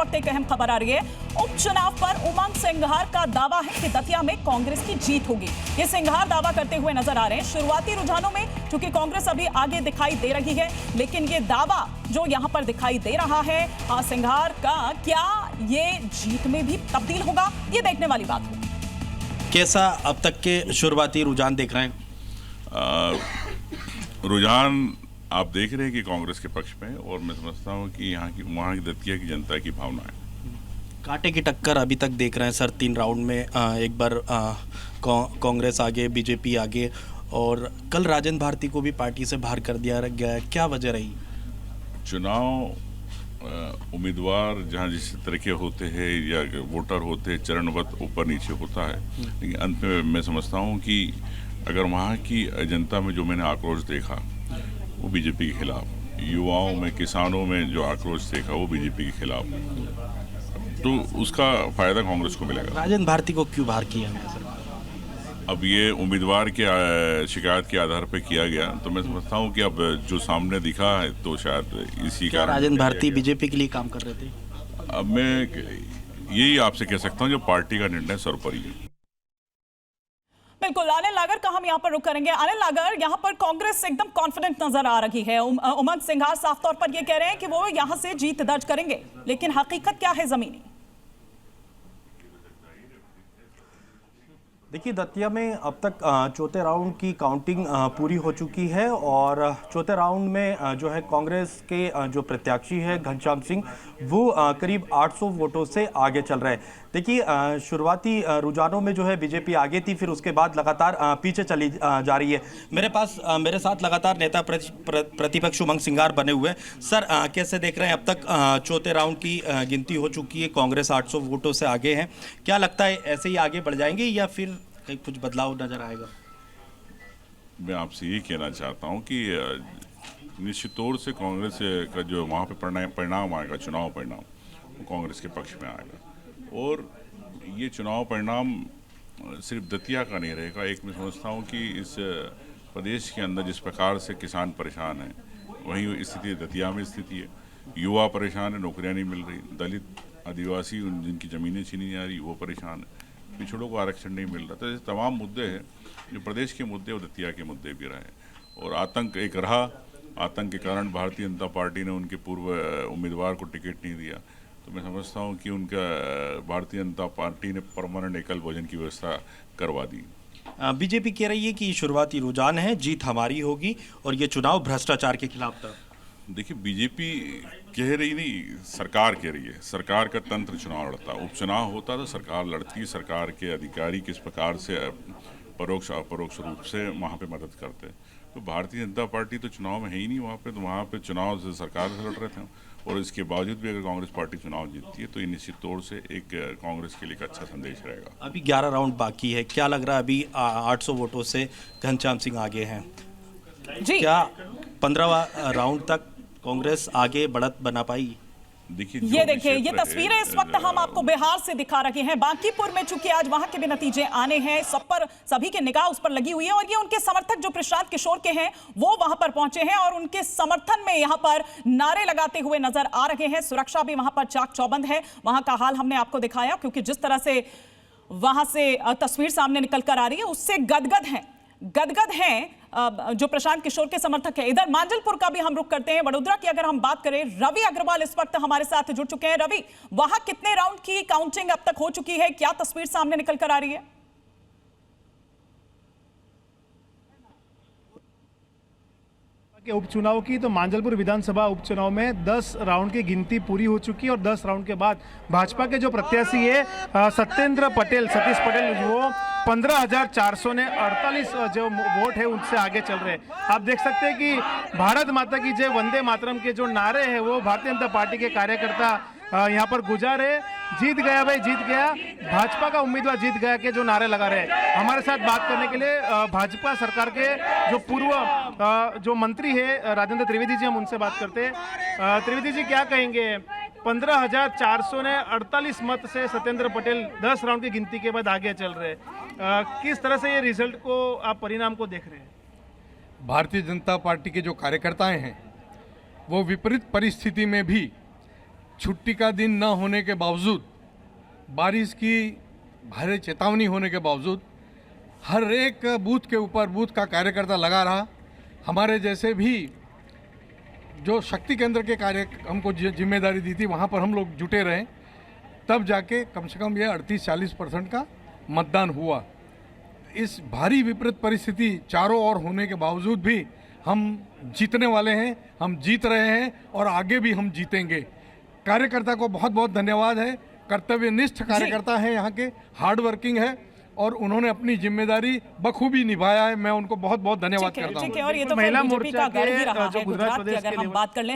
वक्त एक अहम खबर आ रही है। उपचुनाव पर उमंग सिंघार का दावा है कि दतिया में कांग्रेस की जीत होगी। ये सिंघार दावा करते हुए नजर आ रहे हैं। शुरुआती रुझानों में चूंकि कांग्रेस अभी आगे दिखाई दे रही है, लेकिन ये दावा जो यहां पर दिखाई दे रहा है सिंघार का, क्या ये जीत में भी तब्दील होगा, ये देखने वाली बात होगी। कैसा अब तक के शुरुआती रुझान देख रहे हैं? रुझान आप देख रहे हैं कि कांग्रेस के पक्ष में, और मैं समझता हूं कि वहाँ की दतिया की जनता की भावना है। कांटे की टक्कर अभी तक देख रहे हैं सर। 3 राउंड में एक बार कांग्रेस आगे, बीजेपी आगे, और कल राजेंद्र भारती को भी पार्टी से बाहर कर दिया गया है। क्या वजह रही? चुनाव उम्मीदवार जहाँ जिस तरह के होते हैं या वोटर होते हैं, चरणवत ऊपर नीचे होता है, लेकिन अंत में मैं समझता हूँ कि अगर वहाँ की जनता में जो मैंने आक्रोश देखा वो बीजेपी के खिलाफ, युवाओं में, किसानों में जो आक्रोश देखा वो बीजेपी के खिलाफ, तो उसका फायदा कांग्रेस को मिलेगा। राजेंद्र भारती को क्यों बाहर किया गया सर? अब ये उम्मीदवार के शिकायत के आधार पर किया गया, तो मैं समझता हूँ कि अब जो सामने दिखा है तो शायद इसी का राजेंद्र भारती बीजेपी के लिए काम कर रहे थे। अब मैं यही आपसे कह सकता हूँ जो पार्टी का निर्णय सर्वोपरि है। बिल्कुल, अनिल लागर का हम यहाँ पर रुक करेंगे। अनिल लागर, यहाँ पर कांग्रेस एकदम कॉन्फिडेंट नजर आ रही है। उमंग सिंघार साफ तौर पर ये कह रहे हैं कि वो यहाँ से जीत दर्ज करेंगे, लेकिन हकीकत क्या है जमीनी? देखिए, दतिया में अब तक चौथे राउंड की काउंटिंग पूरी हो चुकी है, और चौथे राउंड में जो है कांग्रेस के जो प्रत्याशी है घनश्याम सिंह, वो करीब 800 वोटों से आगे चल रहे हैं। देखिए, शुरुआती रुझानों में जो है बीजेपी आगे थी, फिर उसके बाद लगातार पीछे चली जा रही है। मेरे साथ लगातार नेता प्रतिपक्ष उमंग सिंघार बने हुए हैं। सर, कैसे देख रहे हैं? अब तक चौथे राउंड की गिनती हो चुकी है, कांग्रेस 800 वोटों से आगे है। क्या लगता है, ऐसे ही आगे बढ़ जाएंगे या फिर कुछ बदलाव नजर आएगा? मैं आपसे ये कहना चाहता हूँ कि निश्चित तौर से कांग्रेस का जो वहाँ पे परिणाम आएगा, चुनाव परिणाम, वो कांग्रेस के पक्ष में आएगा। और ये चुनाव परिणाम सिर्फ दतिया का नहीं रहेगा। एक मैं समझता हूँ कि इस प्रदेश के अंदर जिस प्रकार से किसान परेशान हैं, वही स्थिति दतिया में स्थिति है। युवा परेशान है, नौकरियाँ नहीं मिल रही, दलित आदिवासी जिनकी ज़मीनें छीनी जा रही वो परेशान है, पिछड़ों को आरक्षण नहीं मिल रहा। तो ऐसे तमाम मुद्दे हैं जो प्रदेश के मुद्दे और दतिया के मुद्दे भी रहे। और आतंक एक रहा, आतंक के कारण भारतीय जनता पार्टी ने उनके पूर्व उम्मीदवार को टिकट नहीं दिया। तो मैं समझता हूं कि उनका भारतीय जनता पार्टी ने परमानेंट एकल भोजन की व्यवस्था करवा दी। बीजेपी कह रही है कि शुरुआती रुझान है, जीत हमारी होगी और ये चुनाव भ्रष्टाचार के खिलाफ था। देखिए, बीजेपी कह रही नहीं, सरकार कह रही है। सरकार का तंत्र चुनाव लड़ता, उपचुनाव होता तो सरकार लड़ती। सरकार के अधिकारी किस प्रकार से परोक्ष अपरोक्ष रूप से वहाँ पे मदद करते। तो भारतीय जनता पार्टी तो चुनाव में है ही नहीं वहाँ पे, तो वहाँ पे चुनाव से सरकार से लड़ रहे थे। और इसके बावजूद भी अगर कांग्रेस पार्टी चुनाव जीतती है तो ये निश्चित तौर से एक कांग्रेस के लिए एक अच्छा संदेश रहेगा। अभी 11 राउंड बाकी है, क्या लग रहा है? अभी 800 वोटों से घनश्याम सिंह आगे हैं जी। क्या 15वां राउंड तक कांग्रेस आगे बढ़त बना पाई? देखिए, ये देखिए, ये तस्वीरें इस वक्त हम आपको बिहार से दिखा रहे हैं। बांकीपुर में चूंकि आज वहां के भी नतीजे आने हैं, सब पर सभी की निगाह उस पर लगी हुई है, और ये उनके समर्थक जो प्रशांत किशोर के हैं वो वहां पर पहुंचे हैं और उनके समर्थन में यहां पर नारे लगाते हुए नजर आ रहे हैं। सुरक्षा भी वहां पर चाक चौबंद है। वहां का हाल हमने आपको दिखाया, क्योंकि जिस तरह से वहां से तस्वीर सामने निकल कर आ रही है उससे गदगद हैं जो प्रशांत किशोर के समर्थक है। इधर मांजलपुर का भी हम रुख करते हैं। वडोदरा की अगर हम बात करें, रवि अग्रवाल इस वक्त हमारे साथ जुड़ चुके हैं। रवि, वहां कितने राउंड की काउंटिंग अब तक हो चुकी है? क्या तस्वीर सामने निकल कर आ रही है? के उपचुनाव की तो मांजलपुर विधानसभा उपचुनाव में 10 राउंड की गिनती पूरी हो चुकी है, और 10 राउंड के बाद भाजपा के जो प्रत्याशी है सत्येंद्र पटेल, सतीश पटेल, वो 15,448 जो वोट है उनसे आगे चल रहे हैं। आप देख सकते हैं कि भारत माता की जय, वंदे मातरम के जो नारे हैं वो भारतीय जनता पार्टी के कार्यकर्ता यहाँ पर गुजारे। जीत गया भाई, जीत गया, भाजपा का उम्मीदवार जीत गया के जो नारे लगा रहे हैं। हमारे साथ बात करने के लिए भाजपा सरकार के जो पूर्व जो मंत्री है राजेंद्र त्रिवेदी जी, हम उनसे बात करते हैं। त्रिवेदी जी, क्या कहेंगे? 15,448 मत से सत्येंद्र पटेल 10 राउंड की गिनती के बाद आगे चल रहे हैं। किस तरह से ये रिजल्ट को आप परिणाम को देख रहे हैं? भारतीय जनता पार्टी के जो कार्यकर्ताएं हैं वो विपरीत परिस्थिति में भी छुट्टी का दिन न होने के बावजूद, बारिश की भारी चेतावनी होने के बावजूद हर एक बूथ के ऊपर बूथ का कार्यकर्ता लगा रहा। हमारे जैसे भी जो शक्ति केंद्र के कार्य हमको जिम्मेदारी दी थी वहाँ पर हम लोग जुटे रहे, तब जाके कम से कम ये 38-40% का मतदान हुआ। इस भारी विपरीत परिस्थिति चारों ओर होने के बावजूद भी हम जीतने वाले हैं, हम जीत रहे हैं और आगे भी हम जीतेंगे। कार्यकर्ता को बहुत बहुत धन्यवाद है। कर्तव्यनिष्ठ कार्यकर्ता हैं, यहाँ के हार्ड वर्किंग है और उन्होंने अपनी जिम्मेदारी बखूबी निभाया है। मैं उनको बहुत बहुत धन्यवाद करता हूँ। और ये तो महिला बीजेपी का मोर्चा गढ़ ही के रहा जो है गुजरात गुजरात की प्रदेश अगर के हम लिए बात कर लें।